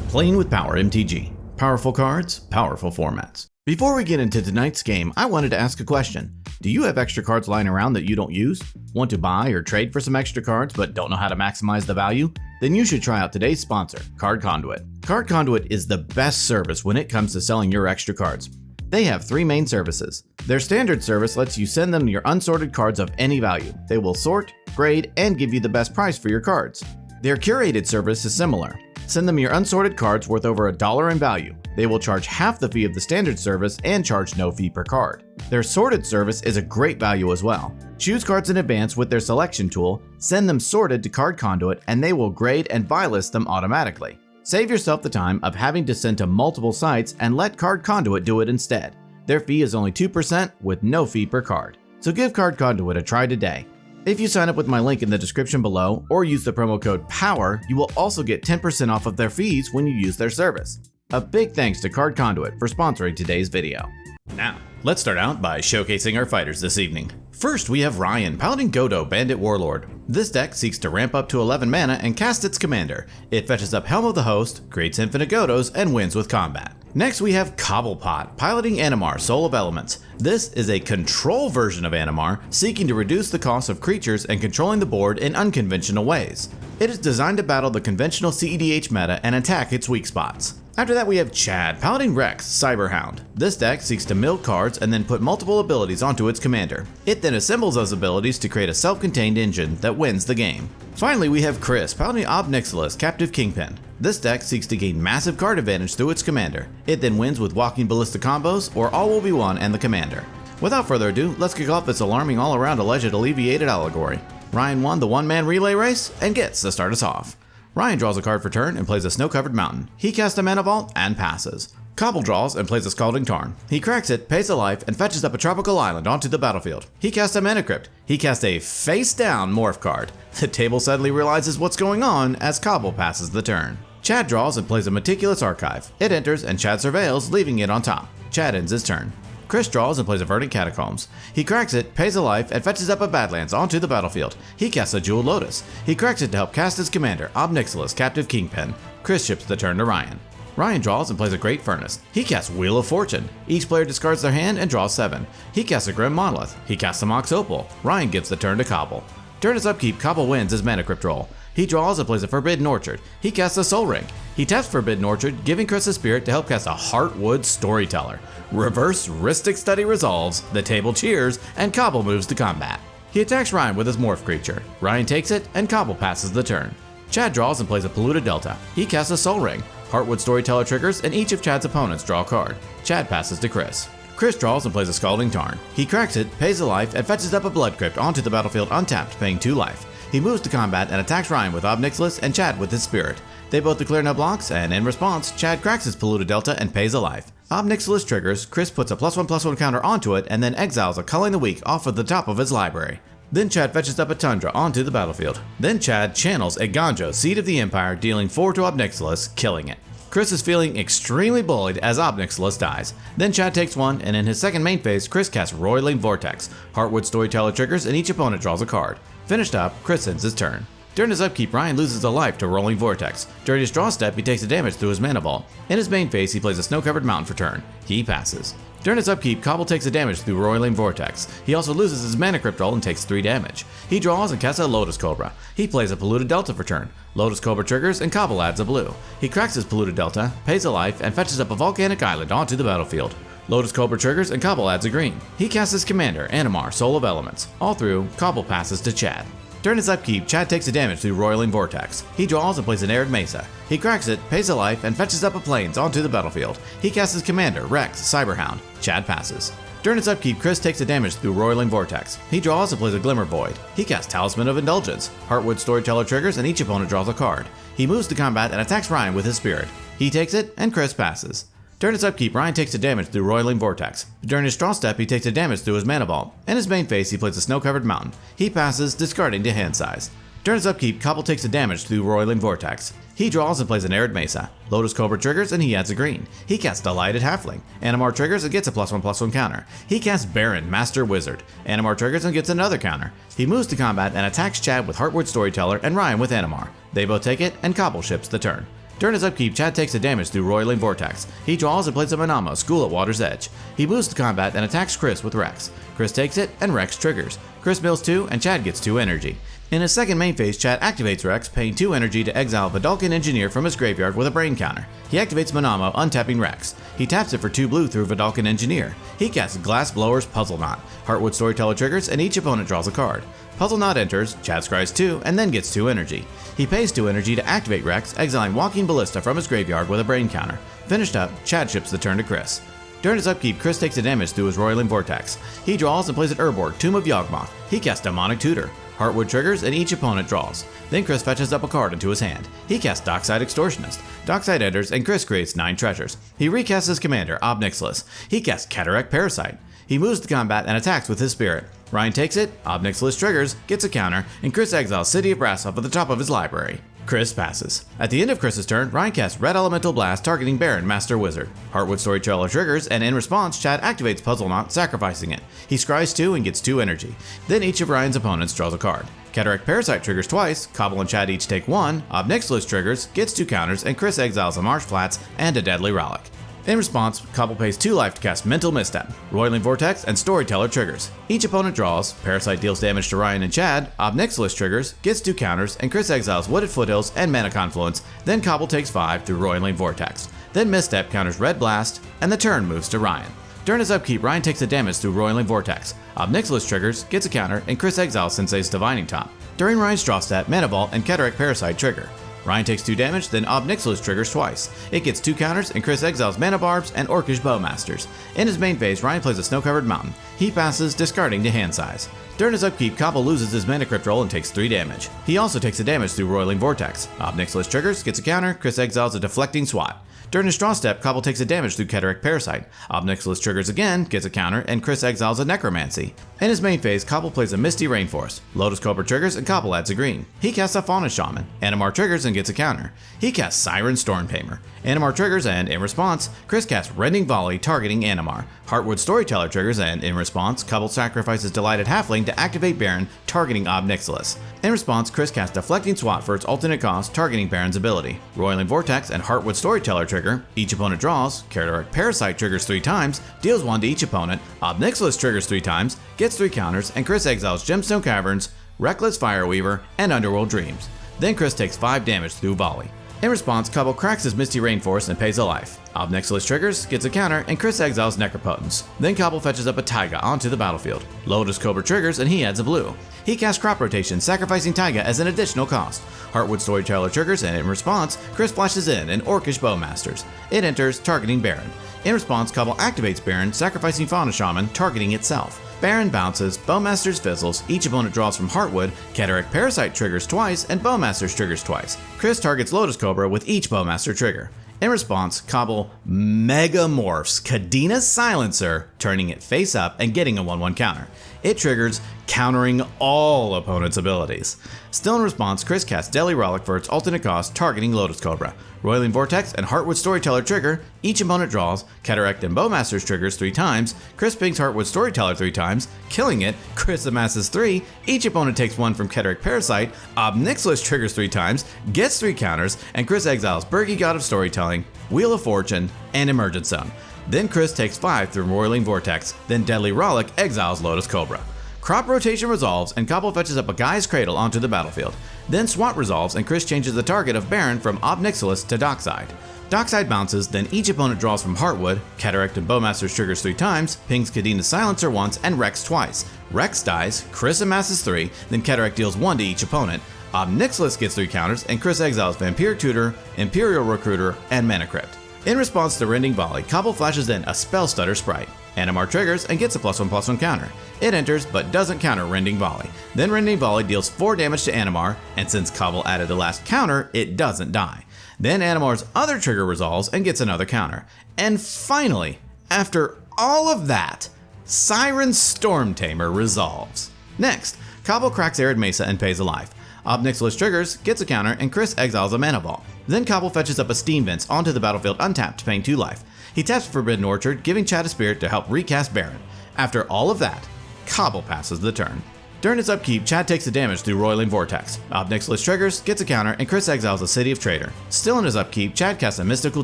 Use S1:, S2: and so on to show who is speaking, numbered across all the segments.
S1: Playing with Power MTG. Powerful cards, powerful formats. Before we get into tonight's game, I wanted to ask a question. Do you have extra cards lying around that you don't use? Want to buy or trade for some extra cards but don't know how to maximize the value? Then you should try out today's sponsor, Card Conduit. Card Conduit is the best service when it comes to selling your extra cards. They have three main services. Their standard service lets you send them your unsorted cards of any value. They will sort, grade, and give you the best price for your cards. Their curated service is similar. Send them your unsorted cards worth over $1 in value. They will charge half the fee of the standard service and charge no fee per card. Their sorted service is a great value as well. Choose cards in advance with their selection tool, send them sorted to Card Conduit, and they will grade and buy list them automatically. Save yourself the time of having to send to multiple sites and let Card Conduit do it instead. Their fee is only 2% with no fee per card. So give Card Conduit a try today. If you sign up with my link in the description below or use the promo code POWER, you will also get 10% off of their fees when you use their service. A big thanks to Card Conduit for sponsoring today's video. Now, let's start out by showcasing our fighters this evening. First, we have Ryan, piloting Godo, Bandit Warlord. This deck seeks to ramp up to 11 mana and cast its commander. It fetches up Helm of the Host, creates infinite Godos, and wins with combat. Next, we have Cobblepot, piloting Animar, Soul of Elements. This is a control version of Animar, seeking to reduce the cost of creatures and controlling the board in unconventional ways. It is designed to battle the conventional CEDH meta and attack its weak spots. After that, we have Chad, piloting Rex, Cyber-Hound. This deck seeks to mill cards and then put multiple abilities onto its commander. It then assembles those abilities to create a self-contained engine that wins the game. Finally, we have Chris, piloting Nixilis, Captive Kingpin. This deck seeks to gain massive card advantage through its commander. It then wins with Walking Ballista combos, or All Will Be One and the commander. Without further ado, let's kick off this alarming all-around alleged alleviated allegory. Ryan won the one-man relay race and gets to start us off. Ryan draws a card for turn and plays a Snow-Covered Mountain. He casts a Mana Vault and passes. Cobble draws and plays a Scalding Tarn. He cracks it, pays a life, and fetches up a Tropical Island onto the battlefield. He casts a Mana Crypt. He casts a face-down Morph card. The table suddenly realizes what's going on as Cobble passes the turn. Chad draws and plays a Meticulous Archive. It enters and Chad surveils, leaving it on top. Chad ends his turn. Chris draws and plays a Verdant Catacombs. He cracks it, pays a life, and fetches up a Badlands onto the battlefield. He casts a Jeweled Lotus. He cracks it to help cast his commander, Nixilis, Captive Kingpin. Chris ships the turn to Ryan. Ryan draws and plays a Great Furnace. He casts Wheel of Fortune. Each player discards their hand and draws 7. He casts a Grim Monolith. He casts a Mox Opal. Ryan gives the turn to Cobble. During his upkeep, Cobble wins his Mana Crypt roll. He draws and plays a Forbidden Orchard. He casts a Soul Ring. He taps Forbidden Orchard, giving Chris a Spirit to help cast a Heartwood Storyteller. Reverse Rhystic Study resolves, the table cheers, and Cobble moves to combat. He attacks Ryan with his Morph creature. Ryan takes it, and Cobble passes the turn. Chad draws and plays a Polluted Delta. He casts a Soul Ring. Heartwood Storyteller triggers, and each of Chad's opponents draw a card. Chad passes to Chris. Chris draws and plays a Scalding Tarn. He cracks it, pays a life, and fetches up a Blood Crypt onto the battlefield untapped, paying 2 life. He moves to combat and attacks Ryan with Nixilis and Chad with his Spirit. They both declare no blocks, and in response, Chad cracks his Polluted Delta and pays a life. Nixilis triggers, Chris puts a +1/+1 counter onto it, and then exiles a Culling the Weak off of the top of his library. Then Chad fetches up a Tundra onto the battlefield. Then Chad channels a Ganjo, Seed of the Empire, dealing 4 to Nixilis, killing it. Chris is feeling extremely bullied as Nixilis dies. Then Chad takes 1, and in his second main phase, Chris casts Roiling Vortex. Heartwood Storyteller triggers, and each opponent draws a card. Finished up, Chris ends his turn. During his upkeep, Ryan loses a life to Rolling Vortex. During his draw step, he takes a damage through his Mana Vault. In his main phase, he plays a Snow-Covered Mountain for turn. He passes. During his upkeep, Cobble takes a damage through Roiling Vortex. He also loses his Mana Crypt roll and takes 3 damage. He draws and casts a Lotus Cobra. He plays a Polluted Delta for turn. Lotus Cobra triggers and Cobble adds a blue. He cracks his Polluted Delta, pays a life, and fetches up a Volcanic Island onto the battlefield. Lotus Cobra triggers and Cobble adds a green. He casts his commander, Animar, Soul of Elements. All through, Cobble passes to Chad. During his upkeep, Chad takes a damage through Roiling Vortex. He draws and plays an Arid Mesa. He cracks it, pays a life, and fetches up a Plains onto the battlefield. He casts his commander, Rex, Cyber-Hound. Chad passes. During his upkeep, Chris takes a damage through Roiling Vortex. He draws and plays a Glimmer Void. He casts Talisman of Indulgence. Heartwood Storyteller triggers, and each opponent draws a card. He moves to combat and attacks Ryan with his Spirit. He takes it, and Chris passes. During his upkeep, Ryan takes a damage through Roiling Vortex. During his draw step, he takes a damage through his Mana Vault. In his main phase, he plays a Snow-Covered Mountain. He passes, discarding to hand size. During his upkeep, Cobble takes a damage through Roiling Vortex. He draws and plays an Arid Mesa. Lotus Cobra triggers and he adds a green. He casts Delighted Halfling. Animar triggers and gets a +1/+1 counter. He casts Baron, Master Wizard. Animar triggers and gets another counter. He moves to combat and attacks Chad with Heartwood Storyteller and Ryan with Animar. They both take it and Cobble ships the turn. During his upkeep, Chad takes the damage through Roiling Vortex. He draws and plays a Manama, School at Water's Edge. He moves to combat and attacks Chris with Rex. Chris takes it, and Rex triggers. Chris mills 2, and Chad gets 2 energy. In his second main phase, Chad activates Rex, paying 2 energy to exile Vidalcan Engineer from his graveyard with a brain counter. He activates Manamo, untapping Rex. He taps it for 2 blue through Vidalcan Engineer. He casts Glass Blower's Puzzle Knot. Heartwood Storyteller triggers, and each opponent draws a card. Puzzle Knot enters, Chad scries 2, and then gets 2 energy. He pays 2 energy to activate Rex, exiling Walking Ballista from his graveyard with a brain counter. Finished up, Chad ships the turn to Chris. During his upkeep, Chris takes the damage through his Roiling Vortex. He draws and plays an Urborg, Tomb of Yawgmoth. He casts Demonic Tutor. Heartwood triggers, and each opponent draws. Then Chris fetches up a card into his hand. He casts Dockside Extortionist. Dockside enters, and Chris creates 9 treasures. He recasts his commander, Nixilis. He casts Cataract Parasite. He moves to combat and attacks with his spirit. Ryan takes it, Nixilis triggers, gets a counter, and Chris exiles City of Brass off at the top of his library. Chris passes. At the end of Chris's turn, Ryan casts Red Elemental Blast targeting Baron, Master Wizard. Heartwood Storyteller triggers, and in response, Chad activates Puzzle Knot, sacrificing it. He scries 2 and gets 2 energy. Then each of Ryan's opponents draws a card. Cataract Parasite triggers twice, Cobble and Chad each take 1, Nixilis triggers, gets 2 counters, and Chris exiles a Marsh Flats and a Deadly Relic. In response, Cobble pays 2 life to cast Mental Misstep. Roiling Vortex and Storyteller triggers. Each opponent draws, Parasite deals damage to Ryan and Chad, Nixilis triggers, gets 2 counters, and Chris exiles Wooded Foothills and Mana Confluence, then Cobble takes 5 through Roiling Vortex. Then Misstep counters Red Blast, and the turn moves to Ryan. During his upkeep, Ryan takes the damage through Roiling Vortex. Nixilis triggers, gets a counter, and Chris exiles Sensei's Divining Top. During Ryan's draw stat, Mana Vault and Cataract Parasite trigger. Ryan takes 2 damage, then Nixilis triggers twice. It gets 2 counters, and Chris exiles Mana Barbs and Orcish Bowmasters. In his main phase, Ryan plays a Snow-Covered Mountain. He passes, discarding to hand size. During his upkeep, Cobble loses his Mana Crypt roll and takes 3 damage. He also takes the damage through Roiling Vortex. Nixilis triggers, gets a counter, Chris exiles a Deflecting Swat. During his draw step, Cobble takes a damage through Cataract Parasite. Nixilis triggers again, gets a counter, and Chris exiles a Necromancy. In his main phase, Cobble plays a Misty Rainforest. Lotus Cobra triggers, and Cobble adds a green. He casts a Fauna Shaman. Animar triggers and gets a counter. He casts Siren Stormtamer. Animar triggers, and in response, Chris casts Rending Volley targeting Animar. Heartwood Storyteller triggers, and in response, Cobble sacrifices Delighted Halfling to activate Baron, targeting Nixilis. In response, Chris casts Deflecting Swat for its alternate cost, targeting Baron's ability. Roiling Vortex and Heartwood Storyteller trigger. Each opponent draws. Cataract Parasite triggers 3 times, deals 1 to each opponent. Nixilis triggers 3 times, gets 3 counters, and Chris exiles Gemstone Caverns, Reckless Fireweaver, and Underworld Dreams. Then Chris takes 5 damage through Volley. In response, Cobble cracks his Misty Rainforest and pays a life. Nixilis triggers, gets a counter, and Chris exiles Necropotence. Then Cobble fetches up a Taiga onto the battlefield. Lotus Cobra triggers, and he adds a blue. He casts Crop Rotation, sacrificing Taiga as an additional cost. Heartwood Storyteller triggers, and in response, Chris flashes in an Orcish Bowmasters. It enters, targeting Baron. In response, Cobble activates Baron, sacrificing Fauna Shaman, targeting itself. Baron bounces, Bowmasters fizzles, each opponent draws from Heartwood, Cataract Parasite triggers twice, and Bowmasters triggers twice. Chris targets Lotus Cobra with each Bowmaster trigger. In response, Cobble megamorphs Kadina's Silencer, turning it face up and getting a 1/1 counter. It triggers, countering all opponents' abilities. Still in response, Chris casts Deadly Relic for its alternate cost, targeting Lotus Cobra. Roiling Vortex and Heartwood Storyteller trigger, each opponent draws, Cataract and Bowmasters triggers 3 times, Chris pings Heartwood Storyteller 3 times, killing it, Chris amasses 3, each opponent takes 1 from Cataract Parasite, Nixilis triggers 3 times, gets 3 counters, and Chris exiles Bergy God of Storytelling, Wheel of Fortune, and Emergent Zone. Then Chris takes 5 through Roiling Vortex, then Deadly Relic exiles Lotus Cobra. Crop Rotation resolves, and Cobble fetches up a Guy's Cradle onto the battlefield. Then SWAT resolves, and Chris changes the target of Baron from Nixilis to Dockside. Dockside bounces, then each opponent draws from Heartwood, Cataract and Bowmasters triggers 3 times, pings Kadina's Silencer once, and Rex twice. Rex dies, Chris amasses 3, then Cataract deals 1 to each opponent. Nixilis gets 3 counters, and Chris exiles Vampire Tutor, Imperial Recruiter, and Mana Crypt. In response to Rending Volley, Cobble flashes in a Spell Stutter Sprite. Animar triggers and gets a +1/+1 counter. It enters but doesn't counter Rending Volley. Then Rending Volley deals 4 damage to Animar, and since Cobble added the last counter, it doesn't die. Then Animar's other trigger resolves and gets another counter. And finally, after all of that, Siren Stormtamer resolves. Next, Cobble cracks Arid Mesa and pays a life. Nixilis triggers, gets a counter, and Chris exiles a Mana Vault. Then Cobble fetches up a Steam Vents onto the battlefield untapped, paying 2 life. He taps Forbidden Orchard, giving Chad a Spirit to help recast Baron. After all of that, Cobble passes the turn. During his upkeep, Chad takes the damage through Roiling Vortex. Ob Nixilis triggers, gets a counter, and Chris exiles the City of Trader. Still in his upkeep, Chad casts a Mystical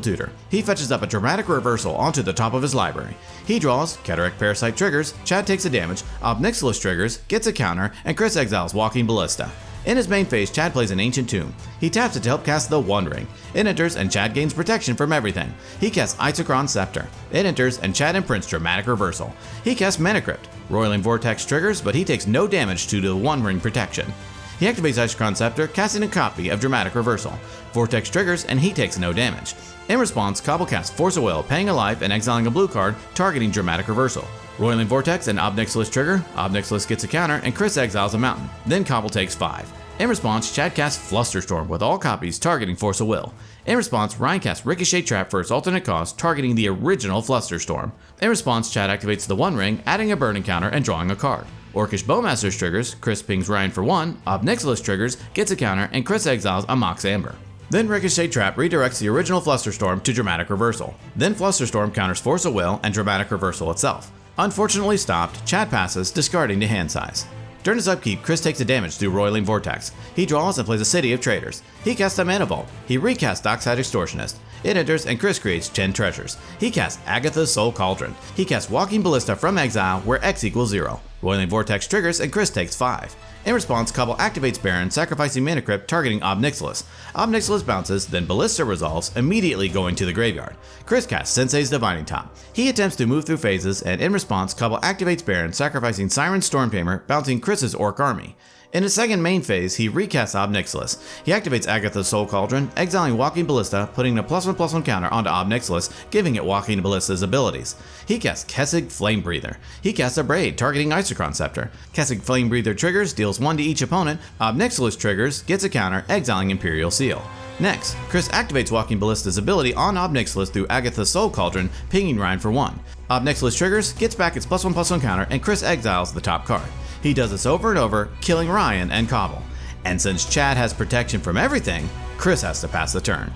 S1: Tutor. He fetches up a Dramatic Reversal onto the top of his library. He draws, Cataract Parasite triggers, Chad takes the damage, Ob Nixilis triggers, gets a counter, and Chris exiles Walking Ballista. In his main phase, Chad plays an Ancient Tomb. He taps it to help cast the One Ring. It enters and Chad gains protection from everything. He casts Isochron Scepter. It enters and Chad imprints Dramatic Reversal. He casts Mana Crypt. Roiling Vortex triggers, but he takes no damage due to the One Ring protection. He activates Isochron Scepter, casting a copy of Dramatic Reversal. Vortex triggers and he takes no damage. In response, Cobble casts Force of Will, paying a life and exiling a blue card, targeting Dramatic Reversal. Roiling Vortex and Ob Nixilis trigger, Ob Nixilis gets a counter, and Chris exiles a mountain. Then Cobble takes 5. In response, Chad casts Flusterstorm with all copies targeting Force of Will. In response, Ryan casts Ricochet Trap for its alternate cost, targeting the original Flusterstorm. In response, Chad activates the One Ring, adding a burning counter and drawing a card. Orcish Bowmasters triggers, Chris pings Ryan for 1, Ob Nixilis triggers, gets a counter, and Chris exiles a Mox Amber. Then Ricochet Trap redirects the original Flusterstorm to Dramatic Reversal. Then Flusterstorm counters Force of Will and Dramatic Reversal itself. Unfortunately stopped, Chad passes, discarding to hand size. During his upkeep, Chris takes the damage through Roiling Vortex. He draws and plays a City of Traders. He casts a Mana Vault. He recasts Dockside Extortionist. It enters and Chris creates 10 treasures. He casts Agatha's Soul Cauldron. He casts Walking Ballista from exile, where X equals 0. Roiling Vortex triggers and Chris takes 5. In response, Cobble activates Baron, sacrificing Mana Crypt, targeting Ob Nixilis. Ob Nixilis bounces, then Ballista resolves, immediately going to the graveyard. Chris casts Sensei's Divining Top. He attempts to move through phases, and in response, Cobble activates Baron, sacrificing Siren Stormtamer, bouncing Chris's Orc Army. In his second main phase, he recasts Ob Nixilis. He activates Agatha's Soul Cauldron, exiling Walking Ballista, putting a +1/+1 counter onto Ob Nixilis, giving it Walking Ballista's abilities. He casts Kessig Flame Breather. He casts a Braid, targeting Isochron Scepter. Kessig Flame Breather triggers, deals 1 to each opponent. Ob Nixilis triggers, gets a counter, exiling Imperial Seal. Next, Chris activates Walking Ballista's ability on Ob Nixilis through Agatha's Soul Cauldron, pinging Ryan for 1. Ob Nixilis triggers, gets back its +1/+1 counter, and Chris exiles the top card. He does this over and over, killing Ryan and Cobble. And since Chad has protection from everything, Chris has to pass the turn.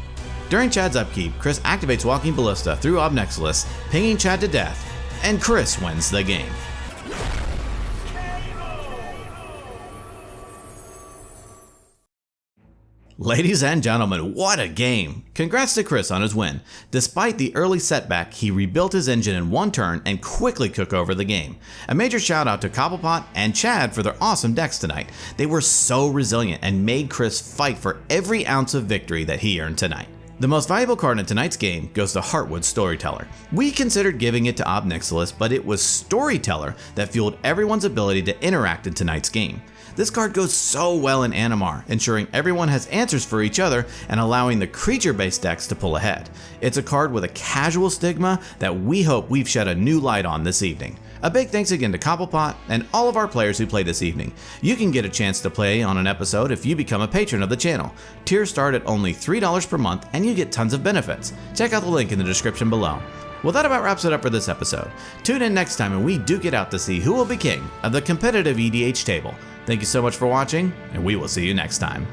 S1: During Chad's upkeep, Chris activates Walking Ballista through Ob Nixilis, pinging Chad to death, and Chris wins the game. Ladies and gentlemen, what a game! Congrats to Chris on his win. Despite the early setback, he rebuilt his engine in one turn and quickly took over the game. A major shout out to Cobblepot and Chad for their awesome decks tonight. They were so resilient and made Chris fight for every ounce of victory that he earned tonight. The most valuable card in tonight's game goes to Heartwood Storyteller. We considered giving it to Ob Nixilis, but it was Storyteller that fueled everyone's ability to interact in tonight's game. This card goes so well in Animar, ensuring everyone has answers for each other and allowing the creature-based decks to pull ahead. It's a card with a casual stigma that we hope we've shed a new light on this evening. A big thanks again to Cobblepot and all of our players who played this evening. You can get a chance to play on an episode if you become a patron of the channel. Tiers start at only $3 per month and you get tons of benefits. Check out the link in the description below. Well, that about wraps it up for this episode. Tune in next time and we duke it out to see who will be king of the competitive EDH table. Thank you so much for watching, and we will see you next time.